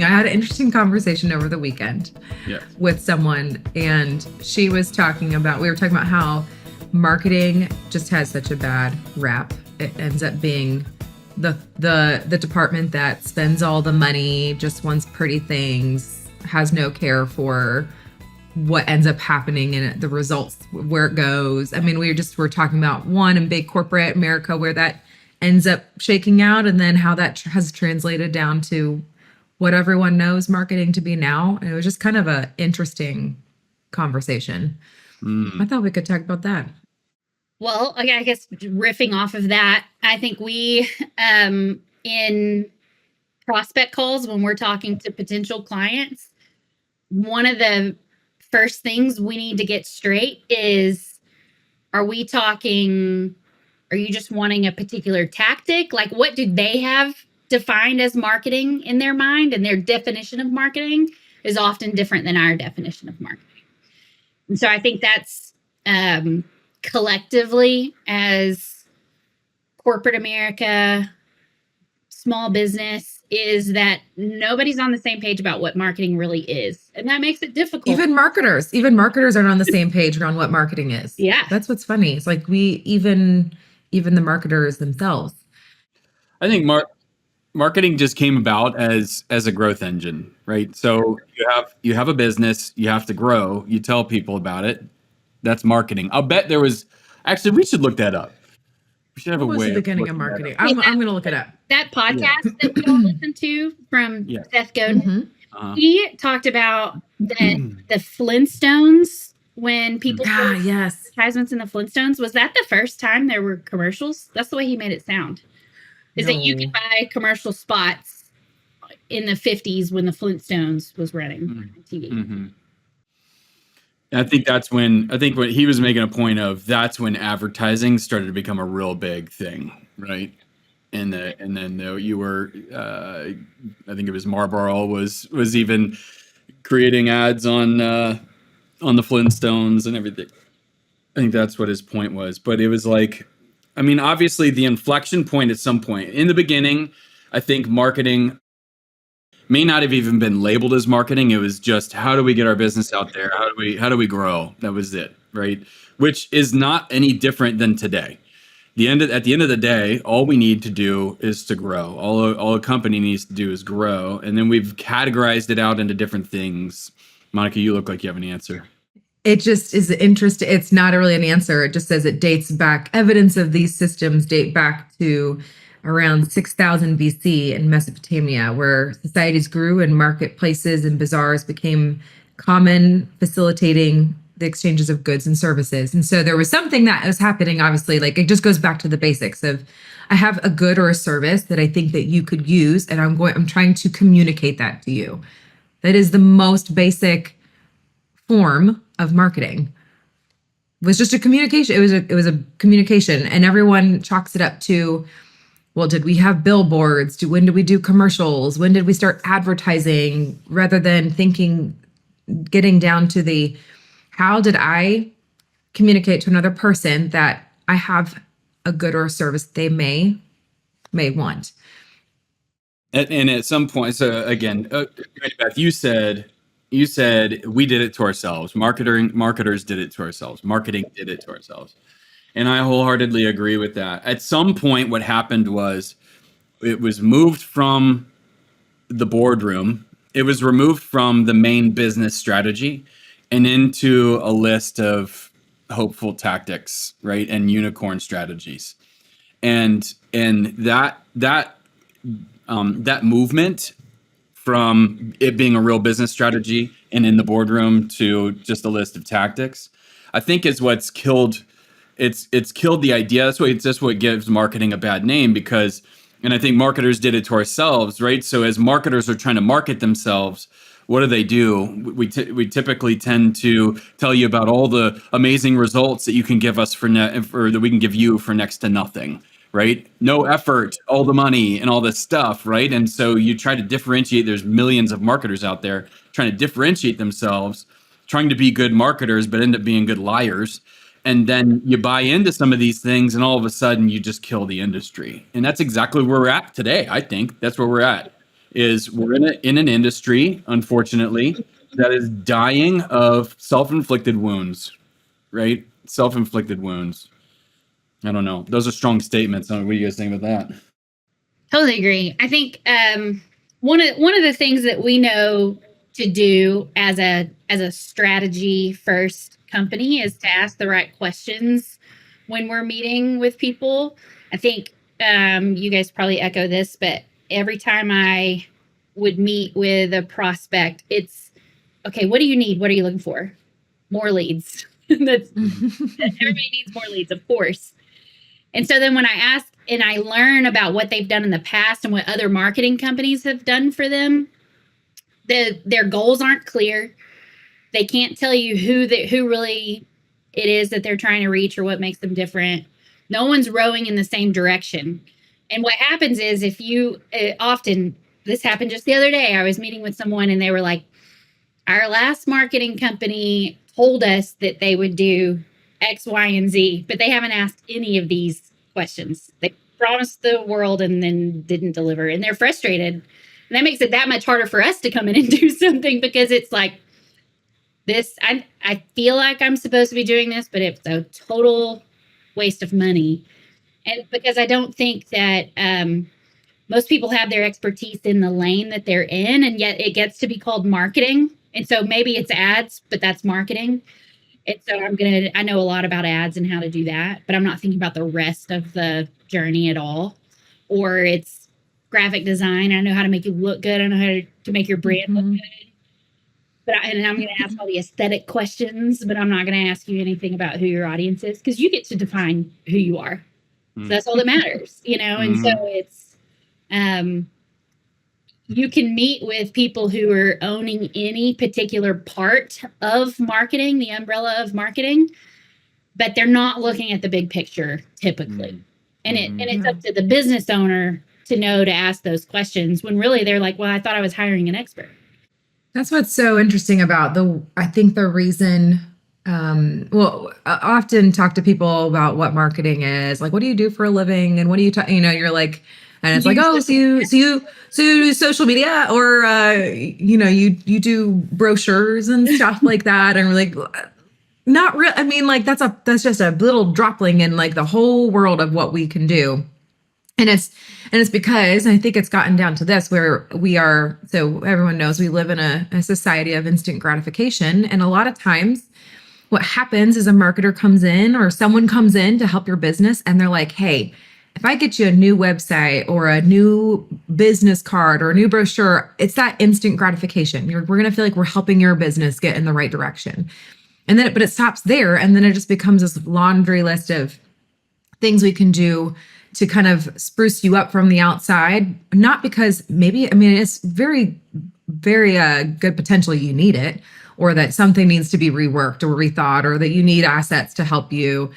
I had an interesting conversation over the weekend Yeah. with someone, and we were talking about how marketing just has such a bad rap. It ends up being the department that spends all the money, just wants pretty things, has no care for what ends up happening and the results, where it goes. I mean, we're talking about one in big corporate America where that ends up shaking out, and then how that has translated down to what everyone knows marketing to be now. And it was just kind of a interesting conversation. I thought we could talk about that. Well, okay, I guess riffing off of that, I think we, in prospect calls, when we're talking to potential clients, one of the first things we need to get straight is, are you just wanting a particular tactic? Like, what do they have defined as marketing in their mind? And their definition of marketing is often different than our definition of marketing. And so I think that's collectively, as corporate America, small business, is that nobody's on the same page about what marketing really is. And that makes it difficult. Even marketers aren't on the same page on what marketing is. Yeah. That's what's funny. It's like even the marketers themselves. I think marketing just came about as a growth engine, right? So you have a business, you have to grow, you tell people about it. That's marketing. I'll bet there was, actually, we should look that up. We should have a way. What was the beginning of marketing? I'm going to look it up. That podcast that we all listen to from Seth Godin, he talked about the Flintstones, when people advertisements in the Flintstones. Was that the first time there were commercials? That's the way he made it sound. Is that you could buy commercial spots in the 50s when the Flintstones was running on TV. Mm-hmm. I think what he was making a point of, that's when advertising started to become a real big thing, right? And then you were, I think it was Marlboro was even creating ads on the Flintstones and everything. I think that's what his point was. But it was like, I mean, obviously the inflection point at some point in the beginning, I think marketing may not have even been labeled as marketing. It was just, how do we get our business out there? How do we grow? That was it, right? Which is not any different than today. At the end of the day, all we need to do is to grow. All a company needs to do is grow. And then we've categorized it out into different things. Monica, you look like you have an answer. It just is interesting. It's not really an answer. It just says it dates back. Evidence of these systems date back to around 6000 BC in Mesopotamia, where societies grew and marketplaces and bazaars became common, facilitating the exchanges of goods and services. And so there was something that was happening, obviously, like it just goes back to the basics of, I have a good or a service that I think that you could use, and I'm trying to communicate that to you. That is the most basic form of marketing. It was just a communication. It was a communication, and everyone chalks it up to, well, did we have billboards? When did we do commercials? When did we start advertising? Rather than getting down to how did I communicate to another person that I have a good or a service they may want. And at some point, so again, Beth, you said we did it to ourselves. Marketers did it to ourselves. Marketing did it to ourselves. And I wholeheartedly agree with that. At some point, what happened was it was moved from the boardroom. It was removed from the main business strategy and into a list of hopeful tactics, right? And unicorn strategies. And that movement from it being a real business strategy and in the boardroom to just a list of tactics, I think is what's killed. It's killed the idea. That's what gives marketing a bad name, because, and I think marketers did it to ourselves, right? So as marketers are trying to market themselves, what do? We typically tend to tell you about all the amazing results that you can give us or that we can give you for next to nothing, right? No effort, all the money and all this stuff, right? And so you try to differentiate. There's millions of marketers out there trying to differentiate themselves, trying to be good marketers, but end up being good liars. And then you buy into some of these things, and all of a sudden you just kill the industry. And that's exactly where we're at today. I think that's where we're at. is we're in an industry, unfortunately, that is dying of self-inflicted wounds, right? Self-inflicted wounds. I don't know. Those are strong statements. What do you guys think about that? Totally agree. I think one of the things that we know to do as a strategy first company is to ask the right questions when we're meeting with people. I think you guys probably echo this, but every time I would meet with a prospect, it's okay. What do you need? What are you looking for? More leads. That's everybody needs more leads, of course. And so then when I ask and I learn about what they've done in the past and what other marketing companies have done for them, their goals aren't clear. They can't tell you who really it is that they're trying to reach or what makes them different. No one's rowing in the same direction. And what happens is if you often, this happened just the other day, I was meeting with someone and they were like, our last marketing company told us that they would do X, Y, and Z, but they haven't asked any of these questions. They promised the world and then didn't deliver, and they're frustrated. And that makes it that much harder for us to come in and do something because it's like this. I feel like I'm supposed to be doing this, but it's a total waste of money. And because I don't think that most people have their expertise in the lane that they're in, and yet it gets to be called marketing. And so maybe it's ads, but that's marketing. And so I know a lot about ads and how to do that, but I'm not thinking about the rest of the journey at all. Or it's graphic design. I know how to make you look good. I know how to make your brand look good. But and I'm going to ask all the aesthetic questions, but I'm not going to ask you anything about who your audience is because you get to define who you are. So that's all that matters, And so it's, you can meet with people who are owning any particular part of marketing, the umbrella of marketing, but they're not looking at the big picture typically. And it's up to the business owner to know to ask those questions when really they're like, well, I thought I was hiring an expert. That's what's so interesting about I think the reason, I often talk to people about what marketing is, like, what do you do for a living? And what do you, you're like, and it's like, oh, so you do social media or, you do brochures and stuff like that. And we're like, not real. I mean, like, that's just a little dropling in like the whole world of what we can do. And it's because I think it's gotten down to this where we are. So everyone knows we live in a society of instant gratification. And a lot of times what happens is a marketer comes in or someone comes in to help your business. And they're like, hey, if I get you a new website or a new business card or a new brochure, it's that instant gratification. We're going to feel like we're helping your business get in the right direction. And then, but it stops there. And then it just becomes this laundry list of things we can do to kind of spruce you up from the outside. Not because it's very, very good potential you need it, or that something needs to be reworked or rethought, or that you need assets to help you.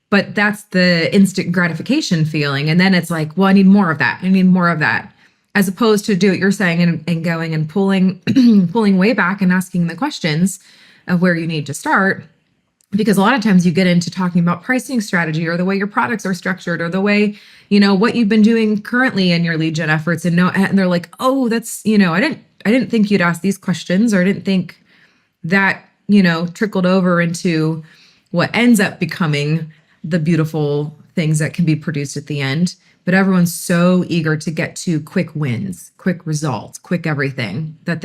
But that's the instant gratification feeling. And then it's like, well, I need more of that. I need more of that. As opposed to do what you're saying and going and pulling way back and asking the questions of where you need to start. Because a lot of times you get into talking about pricing strategy or the way your products are structured or the way, what you've been doing currently in your lead gen efforts. And they're like, oh, that's, I didn't think you'd ask these questions, or I didn't think that, trickled over into what ends up becoming the beautiful things that can be produced at the end. But everyone's so eager to get to quick wins, quick results, quick everything, that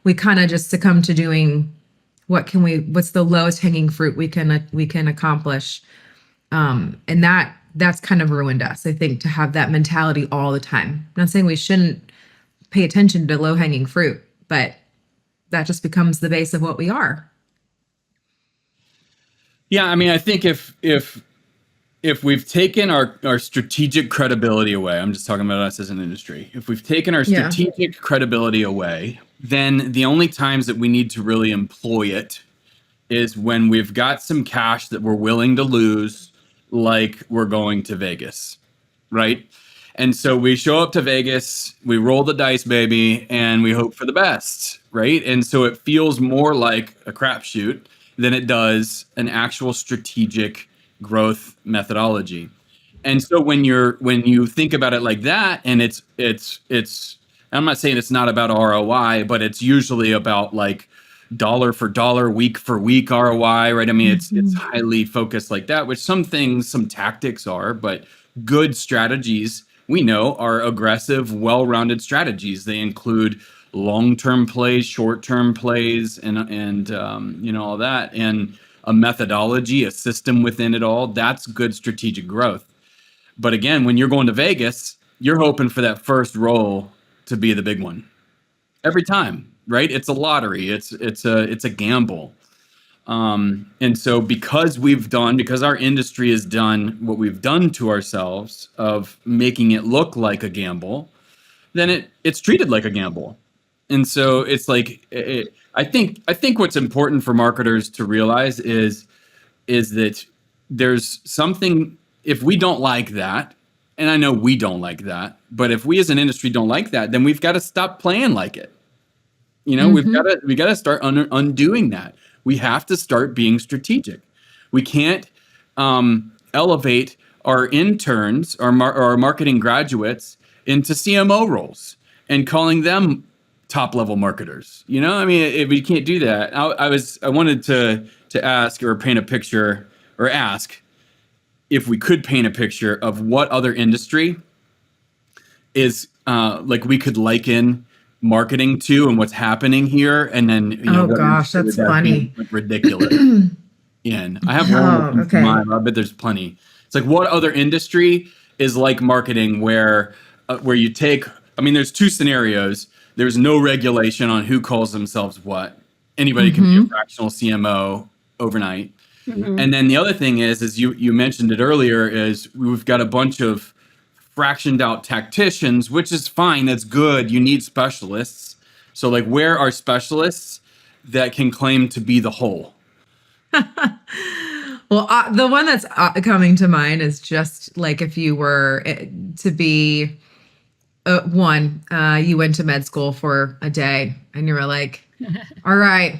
we kind of just succumb to doing what's the lowest hanging fruit we can accomplish. And that's kind of ruined us, I think, to have that mentality all the time. I'm not saying we shouldn't pay attention to low hanging fruit, but that just becomes the base of what we are. Yeah, I mean, I think if we've taken our strategic credibility away, I'm just talking about us as an industry. If we've taken our strategic credibility away, then the only times that we need to really employ it is when we've got some cash that we're willing to lose, like we're going to Vegas, right? And so we show up to Vegas, we roll the dice, baby, and we hope for the best, right? And so it feels more like a crapshoot than it does an actual strategic growth methodology. And so when you think about it like that, and it's I'm not saying it's not about ROI, but it's usually about like dollar for dollar, week for week ROI, right? I mean, it's highly focused like that, which some things, some tactics are, but good strategies we know are aggressive, well-rounded strategies. They include long-term plays, short-term plays, and all that, and a methodology, a system within it all. That's good strategic growth. But again, when you're going to Vegas, you're hoping for that first roll to be the big one every time, right? It's a lottery. It's a gamble. And so because our industry has done what we've done to ourselves of making it look like a gamble, then it's treated like a gamble. And so it's like, I think what's important for marketers to realize is that there's something, if we don't like that, and I know we don't like that, but if we as an industry don't like that, then we've got to stop playing like it. We've got to start undoing that. We have to start being strategic. We can't elevate our interns, our marketing graduates into CMO roles and calling them top level marketers. I mean, we can't do that. I wanted to ask or paint a picture, or ask if we could paint a picture of what other industry is like we could liken marketing to and what's happening here, and then that's funny. Ridiculous. I have one in mind. I bet there's plenty. It's like, what other industry is like marketing where you take, I mean, there's two scenarios. There's no regulation on who calls themselves what. Anybody can be a fractional CMO overnight. And then the other thing is you mentioned it earlier, is we've got a bunch of fractioned out tacticians, which is fine. That's good. You need specialists. So like, where are specialists that can claim to be the whole? Well, the one that's coming to mind is just like, if you were to be you went to med school for a day and you were like, all right,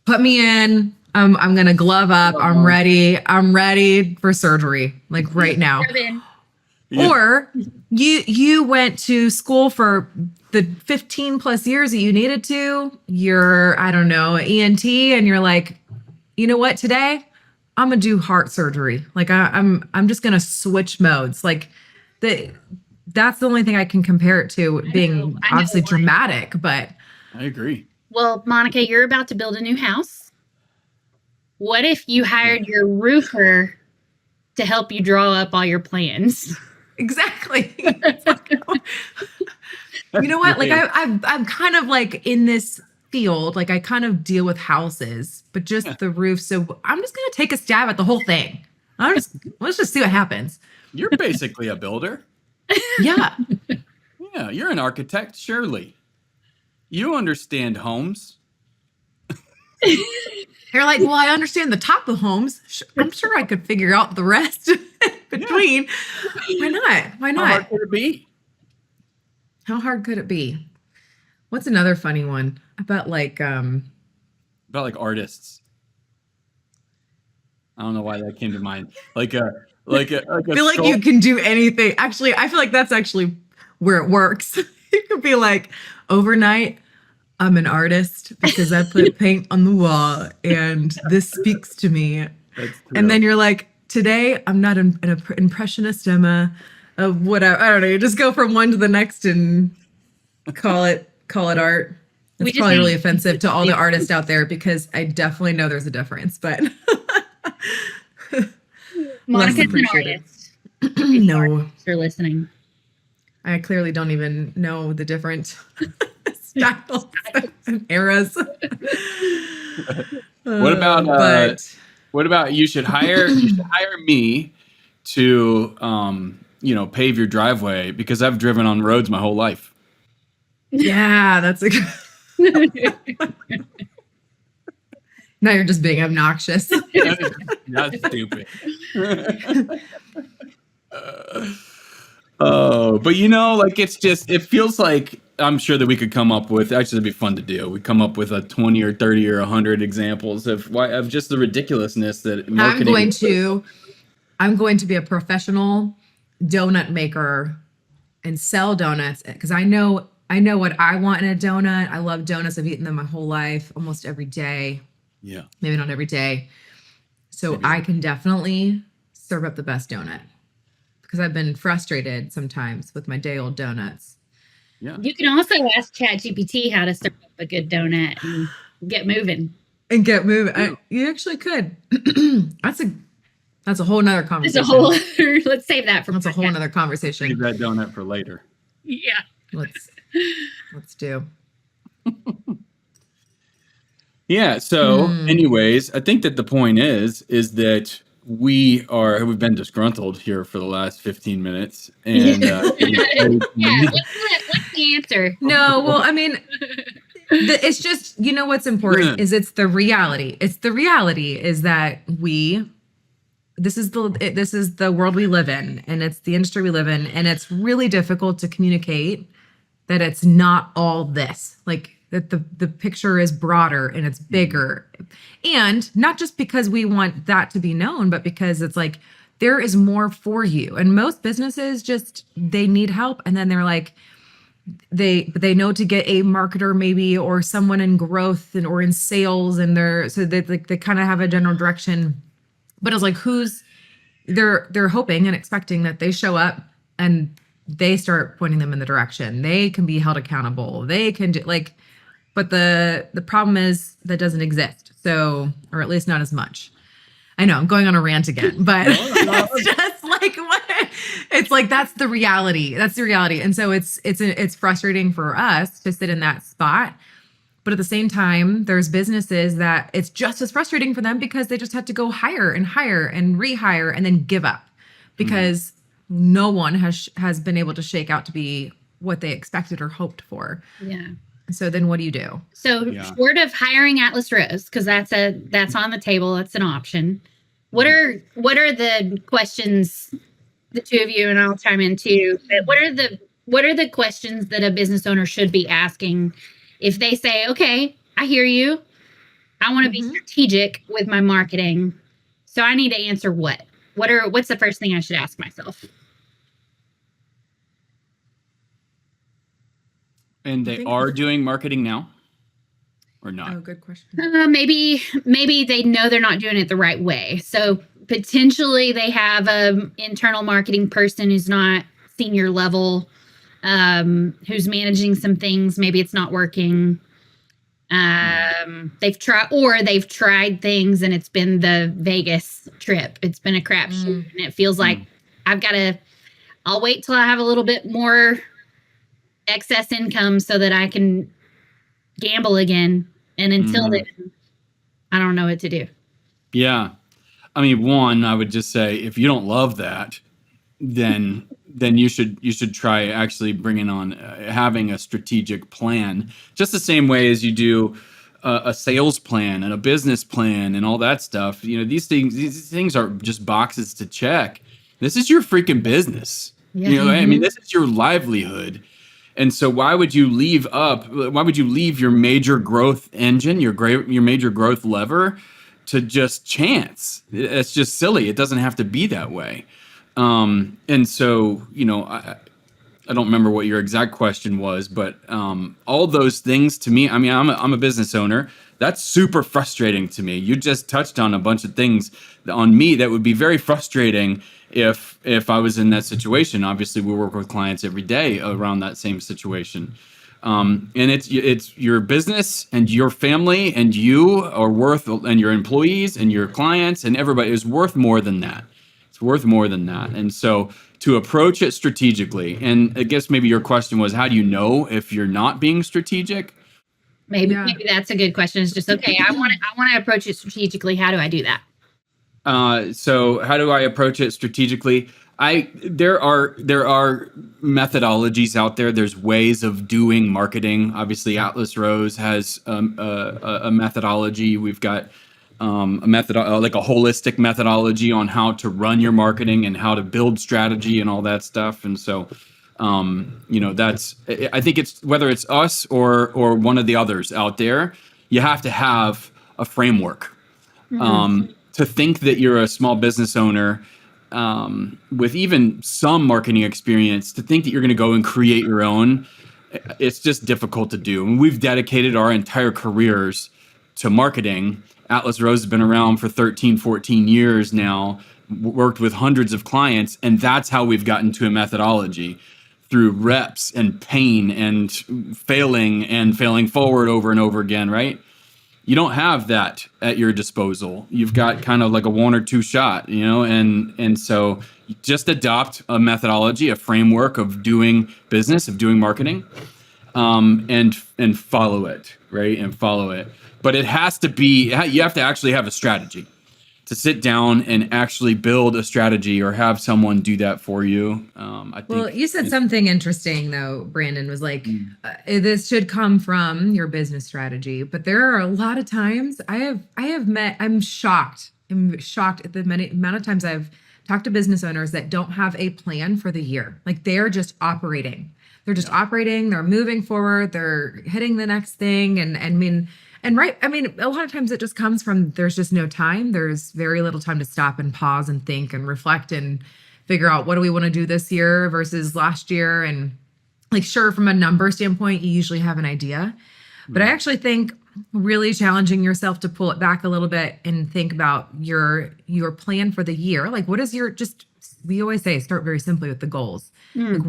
put me in. I'm going to glove up. I'm ready. I'm ready for surgery, like right now. Yeah. Or you went to school for the 15 plus years that you needed to. You're, I don't know, ENT, and you're like, you know what? Today I'm gonna do heart surgery. Like I'm just gonna switch modes. Like that's the only thing I can compare it to, being obviously dramatic. But I agree. Well, Monica, you're about to build a new house. What if you hired your roofer to help you draw up all your plans? Exactly. You know what? Like I'm kind of like in this field, like I kind of deal with houses, but just the roof. So I'm just gonna take a stab at the whole thing. Let's just see what happens. You're basically a builder. Yeah. Yeah, you're an architect, surely. You understand homes. You're like, well, I understand the top of homes. I'm sure I could figure out the rest between. Why not? Why not? How hard could it be? How hard could it be? What's another funny one about like artists? I don't know why that came to mind. I feel like you can do anything. Actually, I feel like that's actually where it works. You could be like, overnight, I'm an artist because I put paint on the wall and this speaks to me. And then you're like, today I'm not an impressionist. I'm a whatever. I don't know. You just go from one to the next and call it art. It's probably really offensive to all the artists out there, because I definitely know there's a difference, but Monica's an artist. No. You're listening. I clearly don't even know the different styles and eras. What about you should hire me to pave your driveway, because I've driven on roads my whole life. Yeah, that's a now you're just being obnoxious. That's stupid. Oh, but it feels like, I'm sure that we could come up with, actually it'd be fun to do. We come up with a 20 or 30 or 100 examples of just the ridiculousness that marketing. I'm going to be a professional donut maker and sell donuts, because I know I know what I want in a donut. I love donuts. I've eaten them my whole life, almost every day. Yeah. Maybe not every day. So Maybe. I can definitely serve up the best donut because I've been frustrated sometimes with my day old donuts. Yeah. You can also ask ChatGPT how to serve up a good donut and get moving. And get moving. You actually could. That's a whole nother It's conversation. a whole other, let's save that for That's a whole podcast. nother Save conversation. that donut for later. Yeah. Let's do. Yeah. So, anyways, I think that the point is that we've been disgruntled here for the last 15 minutes, and Yeah. What's the answer? No, well, I mean, it's just, what's important is it's the reality. It's the reality is that this is the world we live in, and it's the industry we live in, and it's really difficult to communicate that it's not all this. Like that the picture is broader and it's bigger. And not just because we want that to be known, but because it's like there is more for you. And most businesses they need help, and then they're like, they know to get a marketer maybe or someone in growth or in sales, and they kind of have a general direction. But it's like they're hoping and expecting that they show up and they start pointing them in the direction. They can be held accountable. They can do but the problem is that doesn't exist. So, or at least not as much. I know I'm going on a rant again, but it's just like what it's like. That's the reality. That's the reality. And so it's frustrating for us to sit in that spot. But at the same time, there's businesses that it's just as frustrating for them because they just have to go hire and rehire and then give up because no one has been able to shake out to be what they expected or hoped for. Yeah. So then what do you do? So short of hiring Atlas Rose, because that's on the table, that's an option. What are the questions, the two of you, and I'll chime in too, but what are the questions that a business owner should be asking if they say, okay, I hear you, I want to be strategic with my marketing, so I need to answer what's the first thing I should ask myself? And they are doing marketing now, or not? Oh, good question. Maybe they know they're not doing it the right way. So potentially they have an internal marketing person who's not senior level, who's managing some things. Maybe it's not working. They've tried things and it's been the Vegas trip. It's been a crapshoot, and it feels like I'll wait till I have a little bit more excess income so that I can gamble again. And until then, I don't know what to do. Yeah. I mean, one, I would just say, if you don't love that, then you should try actually bringing on having a strategic plan, just the same way as you do a sales plan and a business plan and all that stuff. These things are just boxes to check. This is your freaking business. Yeah. I mean, this is your livelihood. And so why would you leave your major growth engine, your major growth lever, to just chance? It's just silly. It doesn't have to be that way. And so, I don't remember what your exact question was, but all those things to me, I mean, I'm a business owner. That's super frustrating to me. You just touched on a bunch of things on me that would be very frustrating if I was in that situation. Obviously, we work with clients every day around that same situation. And it's your business and your family and you are worth, and your employees and your clients and everybody is worth more than that. It's worth more than that. And so to approach it strategically, and I guess maybe your question was, how do you know if you're not being strategic? Maybe that's a good question. It's just, okay, I want to approach it strategically. How do I do that? So how do I approach it strategically? There are methodologies out there. There's ways of doing marketing. Obviously, Atlas Rose has a methodology. We've got like a holistic methodology on how to run your marketing and how to build strategy and all that stuff. And so, I think it's whether it's us or one of the others out there, you have to have a framework. To think that you're a small business owner with even some marketing experience, to think that you're going to go and create your own it's just difficult to do. And we've dedicated our entire careers to marketing. Atlas Rose has been around for 13, 14 years now, worked with hundreds of clients, and that's how we've gotten to a methodology, through reps and pain and failing forward over and over again, right? You don't have that at your disposal. You've got kind of like a 1 or 2 shot, and so just adopt a methodology, a framework of doing business, of doing marketing, and follow it, right? And follow it. But it has to be, you have to actually have a strategy to sit down and actually build a strategy, or have someone do that for you. I think. Well, you said something interesting though, Brandon, was like, this should come from your business strategy. But there are a lot of times I'm shocked at the many amount of times I've talked to business owners that don't have a plan for the year. Like they're just operating. They're just operating, they're moving forward, they're hitting the next thing. A lot of times it just comes from, there's just no time. There's very little time to stop and pause and think and reflect and figure out what do we want to do this year versus last year. And like, sure, from a number standpoint, you usually have an idea, but I actually think really challenging yourself to pull it back a little bit and think about your plan for the year. Like, what is we always say, start very simply with the goals. Like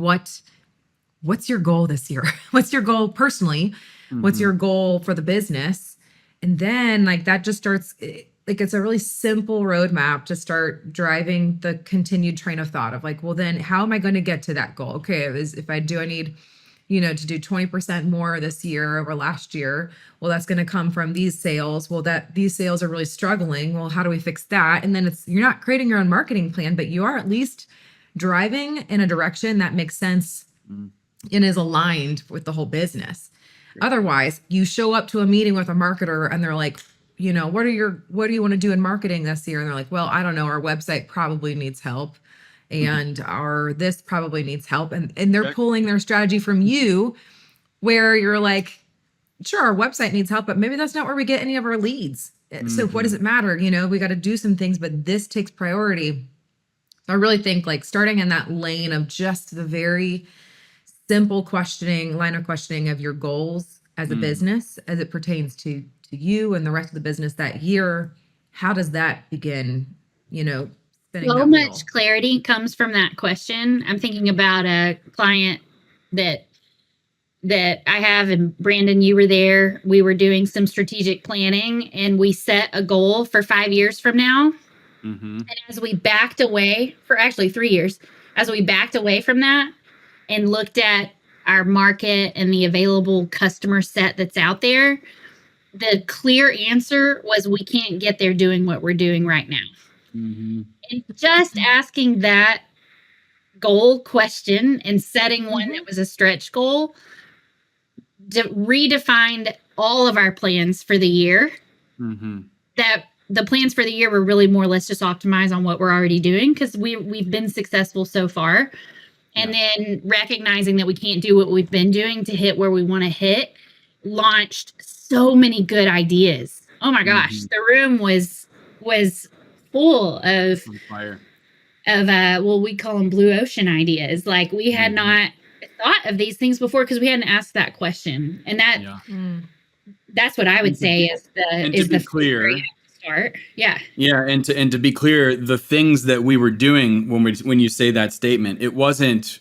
what's your goal this year? What's your goal personally? What's your goal for the business? And then like that just starts, like it's a really simple roadmap to start driving the continued train of thought of like, well, then how am I going to get to that goal? Okay, I need, to do 20% more this year over last year. Well, that's going to come from these sales. Well, these sales are really struggling. Well, how do we fix that? And then you're not creating your own marketing plan, but you are at least driving in a direction that makes sense and is aligned with the whole business. Otherwise, you show up to a meeting with a marketer and they're like, what do you want to do in marketing this year? And they're like, well, I don't know. Our website probably needs help. And this probably needs help. And they're pulling their strategy from you, where you're like, sure, our website needs help, but maybe that's not where we get any of our leads. So what does it matter? We got to do some things, but this takes priority. So I really think like starting in that lane of just the very simple line of questioning of your goals as a business, as it pertains to you and the rest of the business that year. How does that begin, spinning so that much wheel? clarity comes from that question. I'm thinking about a client that I have, and Brandon, you were there. We were doing some strategic planning and we set a goal for 5 years from now. And as we backed away for actually 3 years, as we backed away from that and looked at our market and the available customer set that's out there, the clear answer was we can't get there doing what we're doing right now. And just asking that goal question and setting one that was a stretch goal redefined all of our plans for the year. That the plans for the year were really more or less just optimize on what we're already doing, because we've been successful so far. And then recognizing that we can't do what we've been doing to hit where we want to hit, launched so many good ideas. Oh my gosh, the room was full of fire. We call them blue ocean ideas. Like we had not thought of these things before because we hadn't asked that question. And that's what I would say is the clear start. Yeah. And to be clear, the things that we were doing when you say that statement, it wasn't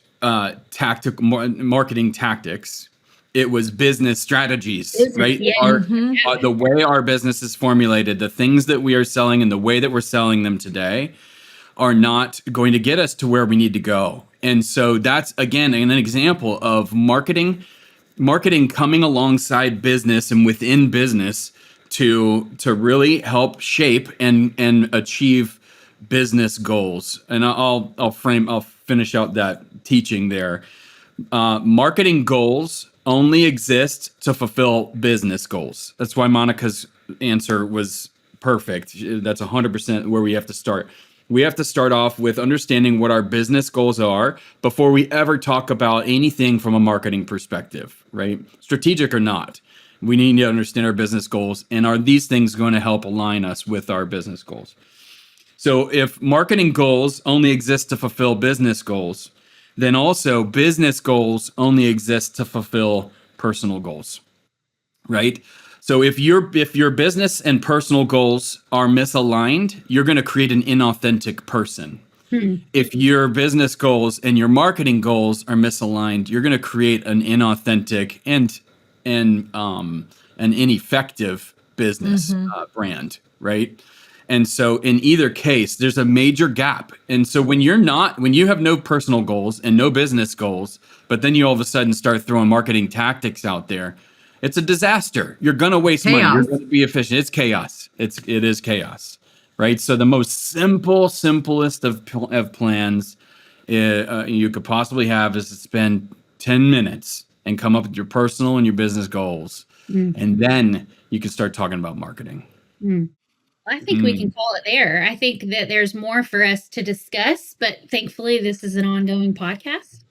tactical marketing tactics. It was business strategies, right? The way our business is formulated, the things that we are selling and the way that we're selling them today are not going to get us to where we need to go. And so that's, again, an example of marketing coming alongside business and within business to really help shape and achieve business goals. And I'll finish out that teaching there. Marketing goals only exist to fulfill business goals. That's why Monica's answer was perfect. That's 100% where we have to start. We have to start off with understanding what our business goals are before we ever talk about anything from a marketing perspective, right? Strategic or not. We need to understand our business goals, and are these things going to help align us with our business goals? So if marketing goals only exist to fulfill business goals, then also business goals only exist to fulfill personal goals, right? So if your business and personal goals are misaligned, you're going to create an inauthentic person. If your business goals and your marketing goals are misaligned, you're going to create an inauthentic and an ineffective business brand, right? And so in either case, there's a major gap. And so when you have no personal goals and no business goals, but then you all of a sudden start throwing marketing tactics out there, it's a disaster. You're going to waste money. You're going to be efficient. It's chaos. It is chaos. Right. So the most simplest of plans you could possibly have is to spend 10 minutes and come up with your personal and your business goals. And then you can start talking about marketing. I think we can call it there. I think that there's more for us to discuss, but thankfully this is an ongoing podcast.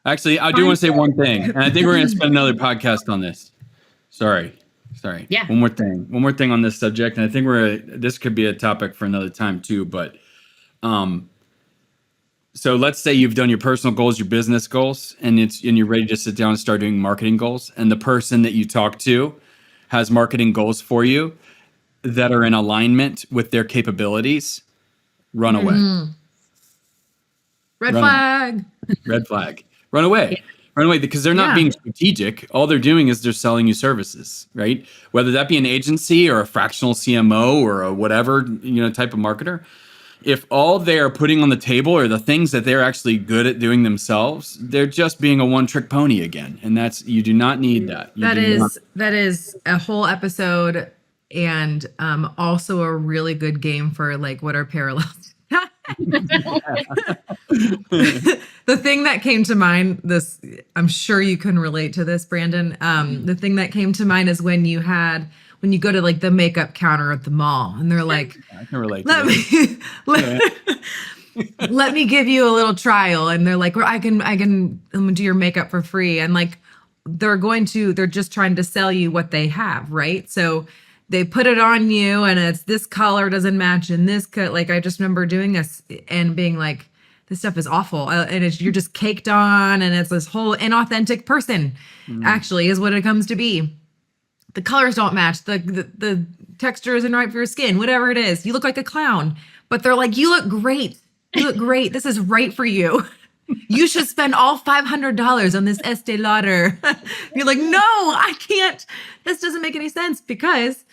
Actually, I do want to say one thing, and I think we're going to spend another podcast on this. Sorry. Yeah. One more thing on this subject, and I think this could be a topic for another time too. But, so let's say you've done your personal goals, your business goals, and you're ready to sit down and start doing marketing goals. And the person that you talk to has marketing goals for you that are in alignment with their capabilities. Run away. Red flag. Red flag. Run away. Run away, because they're not being strategic. All they're doing is they're selling you services, right? Whether that be an agency or a fractional CMO or a whatever, type of marketer. If all they're putting on the table are the things that they're actually good at doing themselves, they're just being a one-trick pony again. And you do not need that. That is a whole episode, and also a really good game for like what are parallels. The thing that came to mind, I'm sure you can relate to this, Brandon. The thing that came to mind is when you go to like the makeup counter at the mall, and they're like, I can relate. Let me give you a little trial, and they're like, well, I can do your makeup for free, and like they're just trying to sell you what they have, right? So they put it on you, and it's this color doesn't match, and this cut. Like I just remember doing this and being like, this stuff is awful, and you're just caked on, and it's this whole inauthentic person. Actually, is what it comes to be. The colors don't match. The texture isn't right for your skin. Whatever it is, you look like a clown. But they're like, you look great. You look great. This is right for you. You should spend all $500 on this Estee Lauder. You're like, no, I can't. This doesn't make any sense, because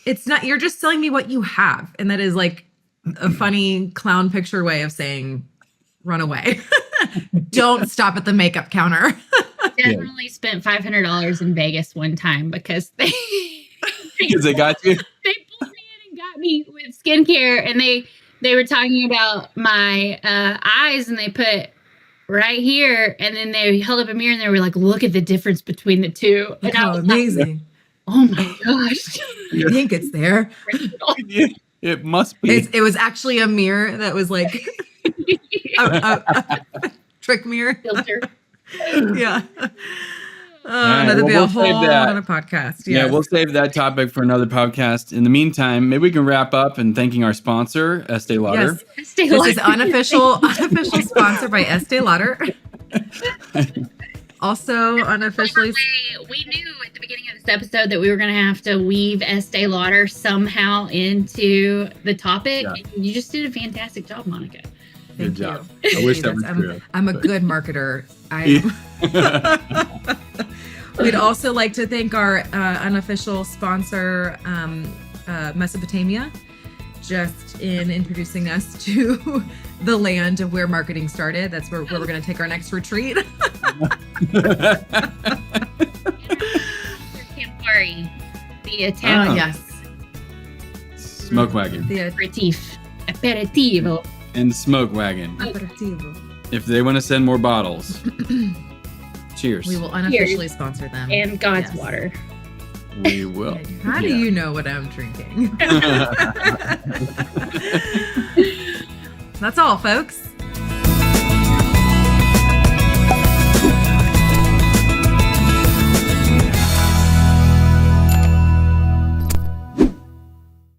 it's not. You're just selling me what you have, and that is like a funny clown picture way of saying, run away. Don't stop at the makeup counter. Definitely spent $500 in Vegas one time because they got you. They pulled me in and got me with skincare, and they were talking about my eyes, and they put right here, and then they held up a mirror, and they were like, "Look at the difference between the two." And oh, amazing! Like, oh my gosh! I think it's there. It must be. It was actually a mirror that was like a trick mirror Filter. Yeah. Right, that'd be we'll a whole other podcast. Yeah, we'll save that topic for another podcast. In the meantime, maybe we can wrap up in thanking our sponsor, Estee Lauder. Yes. This is unofficial sponsor by Estee Lauder. Also unofficially. We knew at the beginning of this episode that we were going to have to weave Estee Lauder somehow into the topic. Yeah. And you just did a fantastic job, Monica. Good job. I wish that was true. I'm a good marketer. We'd also like to thank our unofficial sponsor, Mesopotamia, just in introducing us to the land of where marketing started. That's where we're going to take our next retreat. Campari, the Italian. Yes. Smoke wagon. The aperitivo. And the smoke wagon. Aperitivo. If they want to send more bottles. Cheers. We will unofficially sponsor them. And God's water. We will. How do you know what I'm drinking? That's all, folks.